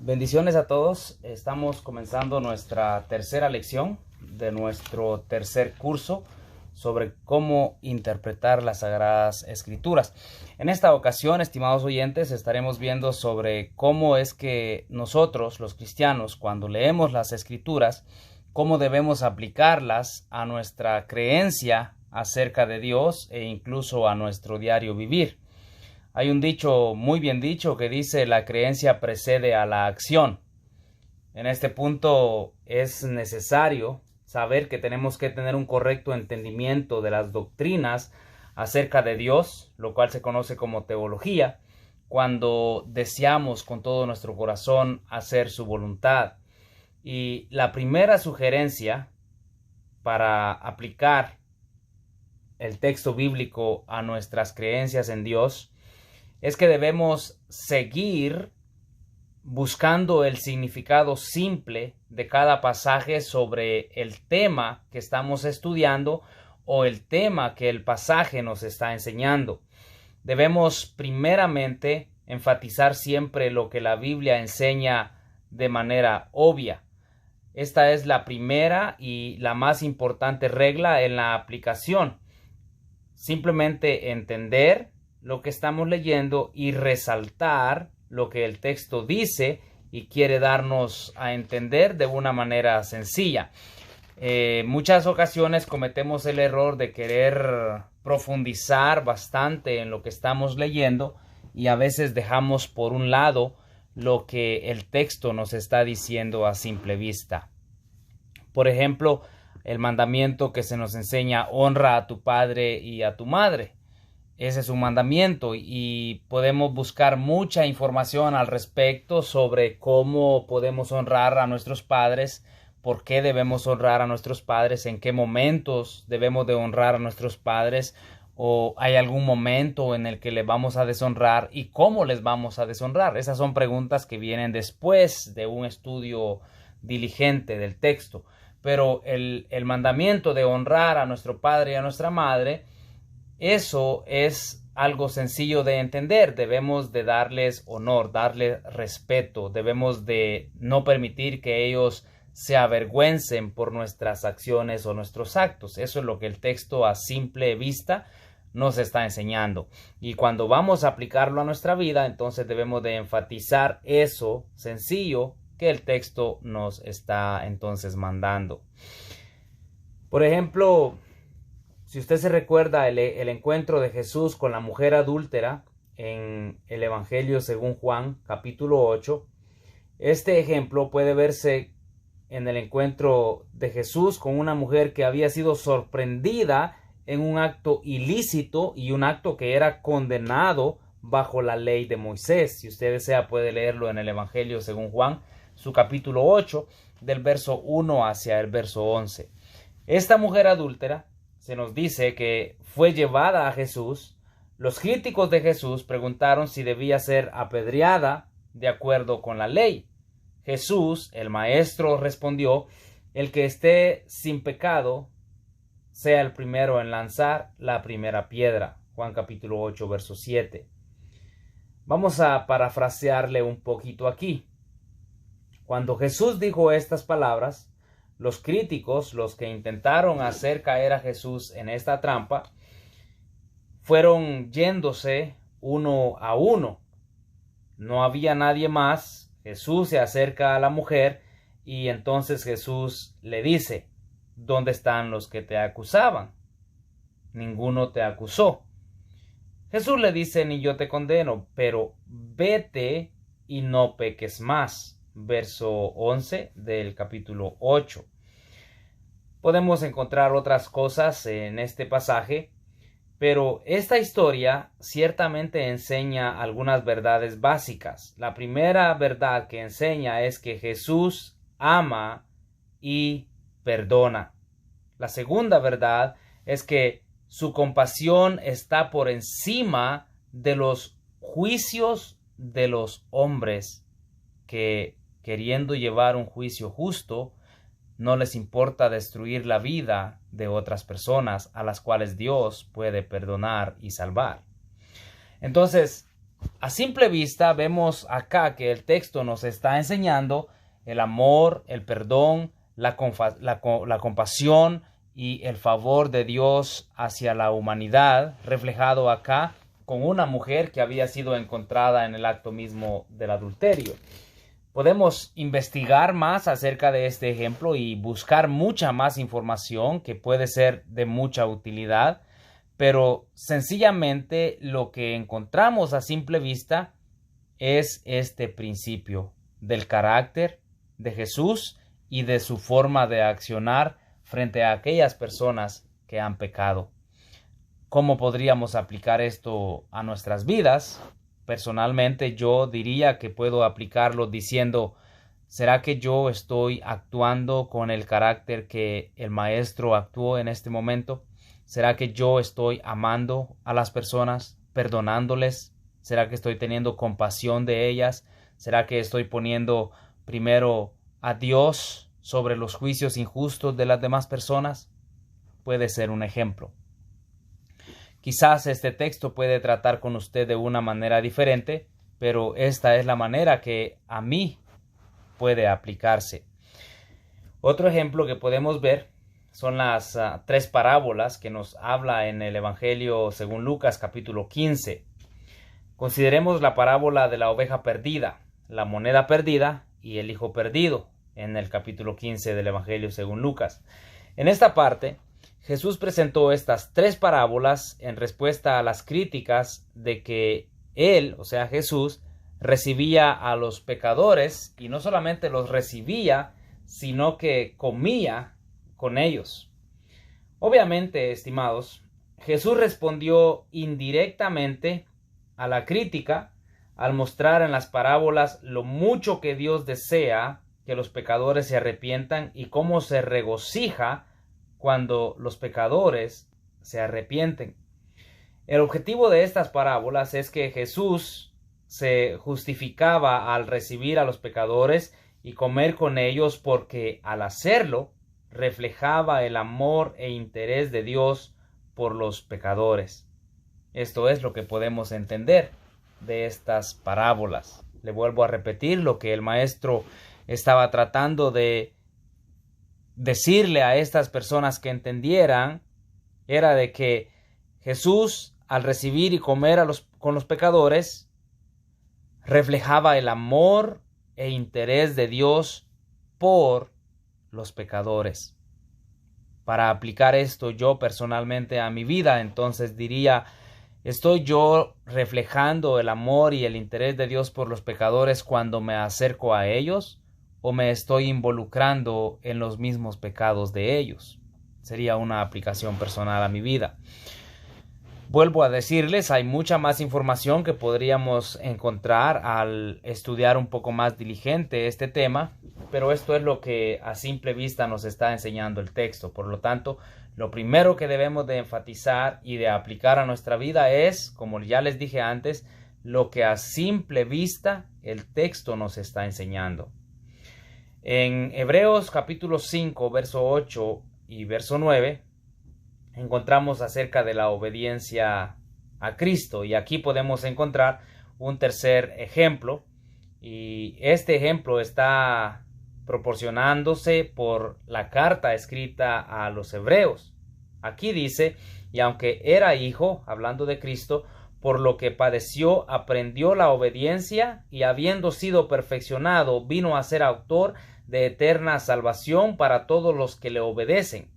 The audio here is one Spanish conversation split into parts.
Bendiciones a todos. Estamos comenzando nuestra tercera lección de nuestro tercer curso sobre cómo interpretar las Sagradas Escrituras. En esta ocasión, estimados oyentes, estaremos viendo sobre cómo es que nosotros, los cristianos, cuando leemos las Escrituras, cómo debemos aplicarlas a nuestra creencia acerca de Dios e incluso a nuestro diario vivir. Hay un dicho muy bien dicho que dice: la creencia precede a la acción. En este punto es necesario saber que tenemos que tener un correcto entendimiento de las doctrinas acerca de Dios, lo cual se conoce como teología, cuando deseamos con todo nuestro corazón hacer su voluntad. Y la primera sugerencia para aplicar el texto bíblico a nuestras creencias en Dios es que debemos seguir buscando el significado simple de cada pasaje sobre el tema que estamos estudiando o el tema que el pasaje nos está enseñando. Debemos primeramente enfatizar siempre lo que la Biblia enseña de manera obvia. Esta es la primera y la más importante regla en la aplicación. Simplemente entender lo que estamos leyendo y resaltar lo que el texto dice y quiere darnos a entender de una manera sencilla. Muchas ocasiones cometemos el error de querer profundizar bastante en lo que estamos leyendo y a veces dejamos por un lado lo que el texto nos está diciendo a simple vista. Por ejemplo, el mandamiento que se nos enseña: honra a tu padre y a tu madre. Ese es un mandamiento y podemos buscar mucha información al respecto sobre cómo podemos honrar a nuestros padres, por qué debemos honrar a nuestros padres, en qué momentos debemos de honrar a nuestros padres, o hay algún momento en el que les vamos a deshonrar y cómo les vamos a deshonrar. Esas son preguntas que vienen después de un estudio diligente del texto. Pero el mandamiento de honrar a nuestro padre y a nuestra madre, eso es algo sencillo de entender. Debemos de darles honor, darles respeto. Debemos de no permitir que ellos se avergüencen por nuestras acciones o nuestros actos. Eso es lo que el texto a simple vista nos está enseñando. Y cuando vamos a aplicarlo a nuestra vida, entonces debemos de enfatizar eso sencillo que el texto nos está entonces mandando. Por ejemplo, si usted se recuerda el encuentro de Jesús con la mujer adúltera en el Evangelio según Juan, capítulo 8, este ejemplo puede verse en el encuentro de Jesús con una mujer que había sido sorprendida en un acto ilícito y un acto que era condenado bajo la ley de Moisés. Si usted desea, puede leerlo en el Evangelio según Juan, su capítulo 8, del verso 1 hacia el verso 11. Esta mujer adúltera se nos dice que fue llevada a Jesús. Los críticos de Jesús preguntaron si debía ser apedreada de acuerdo con la ley. Jesús, el maestro, respondió: el que esté sin pecado sea el primero en lanzar la primera piedra. Juan capítulo 8, verso 7. Vamos a parafrasearle un poquito aquí. Cuando Jesús dijo estas palabras, los críticos, los que intentaron hacer caer a Jesús en esta trampa, fueron yéndose uno a uno. No había nadie más. Jesús se acerca a la mujer y entonces Jesús le dice: ¿dónde están los que te acusaban? Ninguno te acusó. Jesús le dice: ni yo te condeno, pero vete y no peques más. Verso 11 del capítulo 8. Podemos encontrar otras cosas en este pasaje, pero esta historia ciertamente enseña algunas verdades básicas. La primera verdad que enseña es que Jesús ama y perdona. La segunda verdad es que su compasión está por encima de los juicios de los hombres que, queriendo llevar un juicio justo, no les importa destruir la vida de otras personas a las cuales Dios puede perdonar y salvar. Entonces, a simple vista vemos acá que el texto nos está enseñando el amor, el perdón, la compasión y el favor de Dios hacia la humanidad, reflejado acá con una mujer que había sido encontrada en el acto mismo del adulterio. Podemos investigar más acerca de este ejemplo y buscar mucha más información que puede ser de mucha utilidad, pero sencillamente lo que encontramos a simple vista es este principio del carácter de Jesús y de su forma de accionar frente a aquellas personas que han pecado. ¿Cómo podríamos aplicar esto a nuestras vidas? Personalmente yo diría que puedo aplicarlo diciendo, ¿será que yo estoy actuando con el carácter que el Maestro actuó en este momento? ¿Será que yo estoy amando a las personas, perdonándoles? ¿Será que estoy teniendo compasión de ellas? ¿Será que estoy poniendo primero a Dios sobre los juicios injustos de las demás personas? Puede ser un ejemplo. Quizás este texto puede tratar con usted de una manera diferente, pero esta es la manera que a mí puede aplicarse. Otro ejemplo que podemos ver son las tres parábolas que nos habla en el Evangelio según Lucas capítulo 15. Consideremos la parábola de la oveja perdida, la moneda perdida y el hijo perdido en el capítulo 15 del Evangelio según Lucas. En esta parte, Jesús presentó estas tres parábolas en respuesta a las críticas de que él, o sea Jesús, recibía a los pecadores y no solamente los recibía, sino que comía con ellos. Obviamente, estimados, Jesús respondió indirectamente a la crítica al mostrar en las parábolas lo mucho que Dios desea que los pecadores se arrepientan y cómo se regocija cuando los pecadores se arrepienten. El objetivo de estas parábolas es que Jesús se justificaba al recibir a los pecadores y comer con ellos porque al hacerlo reflejaba el amor e interés de Dios por los pecadores. Esto es lo que podemos entender de estas parábolas. Le vuelvo a repetir lo que el maestro estaba tratando de decirle a estas personas que entendieran era de que Jesús, al recibir y comer con los pecadores, reflejaba el amor e interés de Dios por los pecadores. Para aplicar esto yo personalmente a mi vida, entonces diría, ¿estoy yo reflejando el amor y el interés de Dios por los pecadores cuando me acerco a ellos? ¿O me estoy involucrando en los mismos pecados de ellos? Sería una aplicación personal a mi vida. Vuelvo a decirles, hay mucha más información que podríamos encontrar al estudiar un poco más diligente este tema, pero esto es lo que a simple vista nos está enseñando el texto. Por lo tanto, lo primero que debemos de enfatizar y de aplicar a nuestra vida es, como ya les dije antes, lo que a simple vista el texto nos está enseñando. En Hebreos capítulo 5, verso 8 y verso 9, encontramos acerca de la obediencia a Cristo. Y aquí podemos encontrar un tercer ejemplo. Y este ejemplo está proporcionándose por la carta escrita a los hebreos. Aquí dice, y aunque era hijo, hablando de Cristo, por lo que padeció, aprendió la obediencia y habiendo sido perfeccionado, vino a ser autor de eterna salvación para todos los que le obedecen.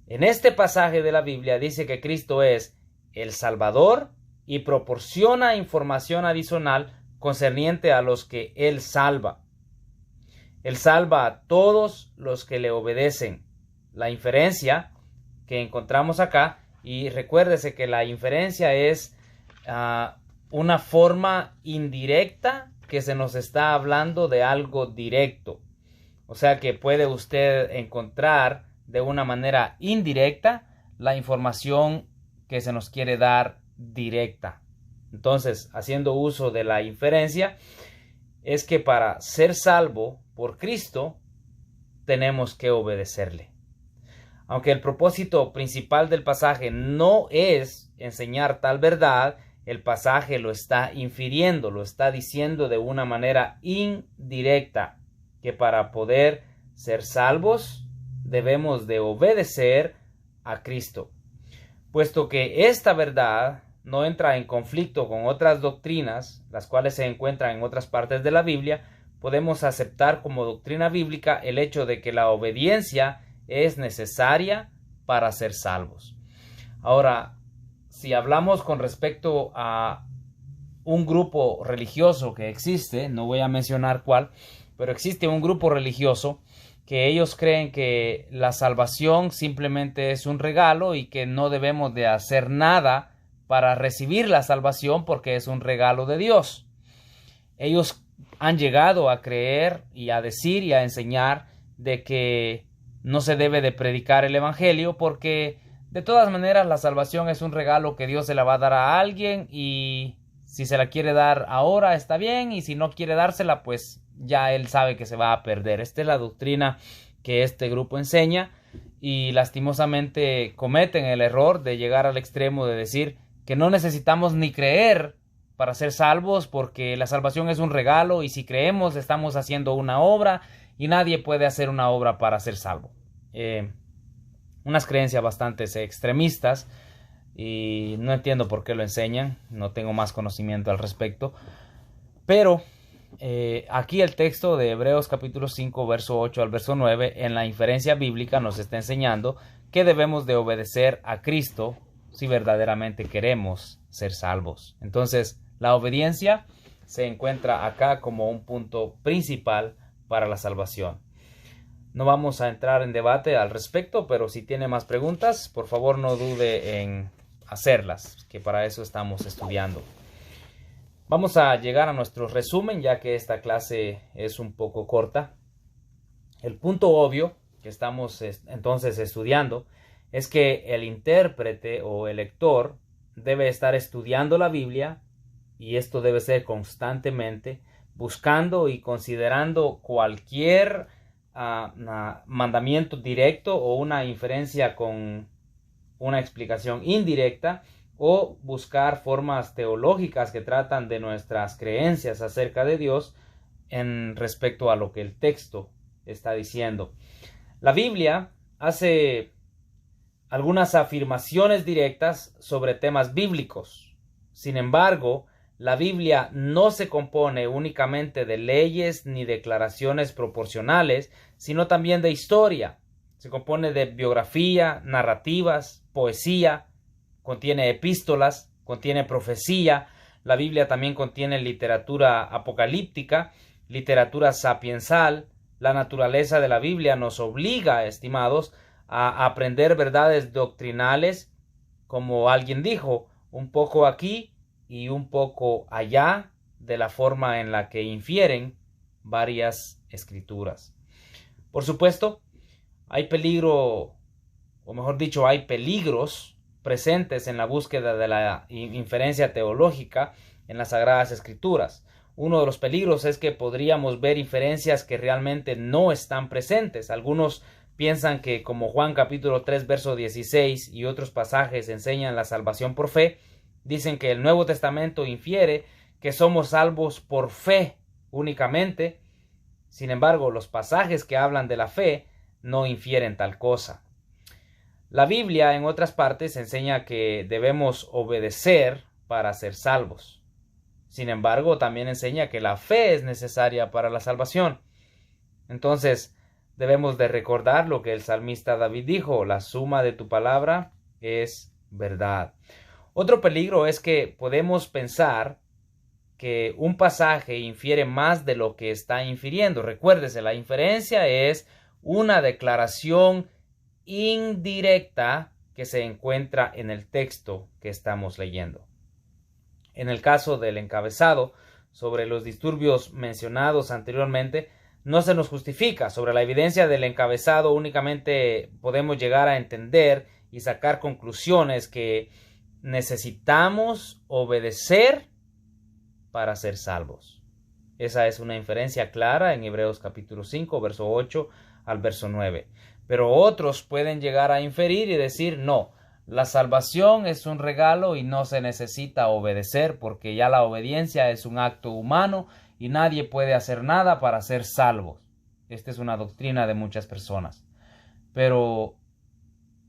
En este pasaje de la Biblia dice que Cristo es el Salvador y proporciona información adicional concerniente a los que Él salva. Él salva a todos los que le obedecen. La inferencia que encontramos acá, y recuérdese que la inferencia es una forma indirecta que se nos está hablando de algo directo. O sea que puede usted encontrar de una manera indirecta la información que se nos quiere dar directa. Entonces, haciendo uso de la inferencia, es que para ser salvo por Cristo, tenemos que obedecerle. Aunque el propósito principal del pasaje no es enseñar tal verdad, el pasaje lo está infiriendo, lo está diciendo de una manera indirecta, que para poder ser salvos debemos de obedecer a Cristo. Puesto que esta verdad no entra en conflicto con otras doctrinas, las cuales se encuentran en otras partes de la Biblia, podemos aceptar como doctrina bíblica el hecho de que la obediencia es necesaria para ser salvos. Ahora, si hablamos con respecto a un grupo religioso que existe, no voy a mencionar cuál, pero existe un grupo religioso que ellos creen que la salvación simplemente es un regalo y que no debemos de hacer nada para recibir la salvación porque es un regalo de Dios. Ellos han llegado a creer y a decir y a enseñar de que no se debe de predicar el evangelio porque de todas maneras la salvación es un regalo que Dios se la va a dar a alguien y si se la quiere dar ahora está bien y si no quiere dársela pues ya él sabe que se va a perder. Esta es la doctrina que este grupo enseña y lastimosamente cometen el error de llegar al extremo de decir que no necesitamos ni creer para ser salvos porque la salvación es un regalo y si creemos estamos haciendo una obra y nadie puede hacer una obra para ser salvo. Unas creencias bastante extremistas y no entiendo por qué lo enseñan, no tengo más conocimiento al respecto, pero aquí el texto de Hebreos capítulo 5 verso 8 al verso 9 en la inferencia bíblica nos está enseñando que debemos de obedecer a Cristo si verdaderamente queremos ser salvos. Entonces la obediencia se encuentra acá como un punto principal para la salvación. No vamos a entrar en debate al respecto, pero si tiene más preguntas, por favor no dude en hacerlas, que para eso estamos estudiando. Vamos a llegar a nuestro resumen, ya que esta clase es un poco corta. El punto obvio que estamos entonces estudiando es que el intérprete o el lector debe estar estudiando la Biblia, y esto debe ser constantemente, buscando y considerando cualquier mandamiento directo o una inferencia con una explicación indirecta, o buscar formas teológicas que tratan de nuestras creencias acerca de Dios en respecto a lo que el texto está diciendo. La Biblia hace algunas afirmaciones directas sobre temas bíblicos. Sin embargo, la Biblia no se compone únicamente de leyes ni declaraciones proporcionales, sino también de historia. Se compone de biografía, narrativas, poesía, contiene epístolas, contiene profecía. La Biblia también contiene literatura apocalíptica, literatura sapiensal. La naturaleza de la Biblia nos obliga, estimados, a aprender verdades doctrinales, como alguien dijo, un poco aquí y un poco allá, de la forma en la que infieren varias escrituras. Por supuesto, hay peligro, o mejor dicho, hay peligros presentes en la búsqueda de la inferencia teológica en las Sagradas Escrituras. Uno de los peligros es que podríamos ver inferencias que realmente no están presentes. Algunos piensan que, como Juan capítulo 3 verso 16 y otros pasajes enseñan la salvación por fe, dicen que el Nuevo Testamento infiere que somos salvos por fe únicamente. Sin embargo, los pasajes que hablan de la fe no infieren tal cosa. La Biblia, en otras partes, enseña que debemos obedecer para ser salvos. Sin embargo, también enseña que la fe es necesaria para la salvación. Entonces, debemos de recordar lo que el salmista David dijo: la suma de tu palabra es verdad. Otro peligro es que podemos pensar que un pasaje infiere más de lo que está infiriendo. Recuérdese, la inferencia es una declaración indirecta que se encuentra en el texto que estamos leyendo. En el caso del encabezado sobre los disturbios mencionados anteriormente, no se nos justifica. Sobre la evidencia del encabezado únicamente podemos llegar a entender y sacar conclusiones que necesitamos obedecer para ser salvos. Esa es una inferencia clara en Hebreos capítulo 5, verso 8 al verso 9. Pero otros pueden llegar a inferir y decir: no, La salvación es un regalo y no se necesita obedecer, porque ya la obediencia es un acto humano y nadie puede hacer nada para ser salvo. Esta es una doctrina de muchas personas. Pero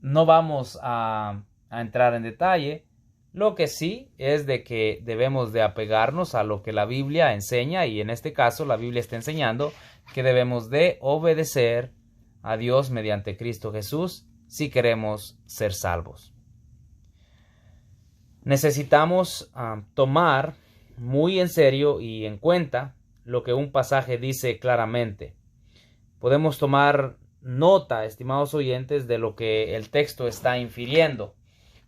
no vamos a entrar en detalle. Lo que sí es de que debemos de apegarnos a lo que la Biblia enseña, y en este caso la Biblia está enseñando que debemos de obedecer a Dios mediante Cristo Jesús si queremos ser salvos. Necesitamos tomar muy en serio y en cuenta lo que un pasaje dice claramente. Podemos tomar nota, estimados oyentes, de lo que el texto está infiriendo.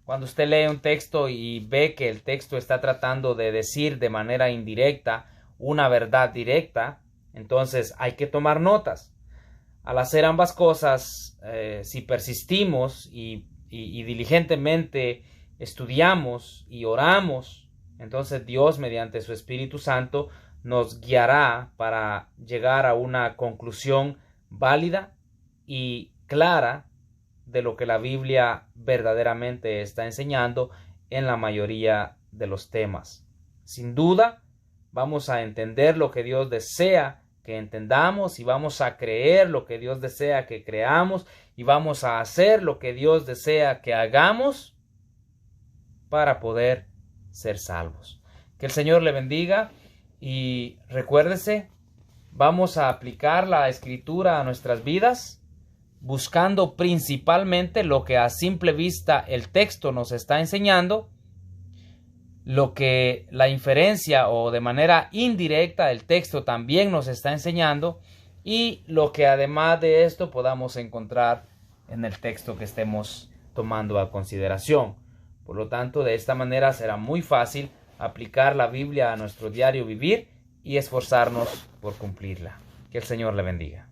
Cuando usted lee un texto y ve que el texto está tratando de decir de manera indirecta una verdad directa, entonces hay que tomar notas. Al hacer ambas cosas, si persistimos y diligentemente estudiamos y oramos, entonces Dios, mediante su Espíritu Santo, nos guiará para llegar a una conclusión válida y clara de lo que la Biblia verdaderamente está enseñando en la mayoría de los temas. Sin duda, vamos a entender lo que Dios desea que entendamos, y vamos a creer lo que Dios desea que creamos, y vamos a hacer lo que Dios desea que hagamos para poder ser salvos. Que el Señor le bendiga, y recuérdese, vamos a aplicar la Escritura a nuestras vidas, buscando principalmente lo que a simple vista el texto nos está enseñando, lo que la inferencia o de manera indirecta el texto también nos está enseñando, y lo que además de esto podamos encontrar en el texto que estemos tomando a consideración. Por lo tanto, de esta manera será muy fácil aplicar la Biblia a nuestro diario vivir y esforzarnos por cumplirla. Que el Señor le bendiga.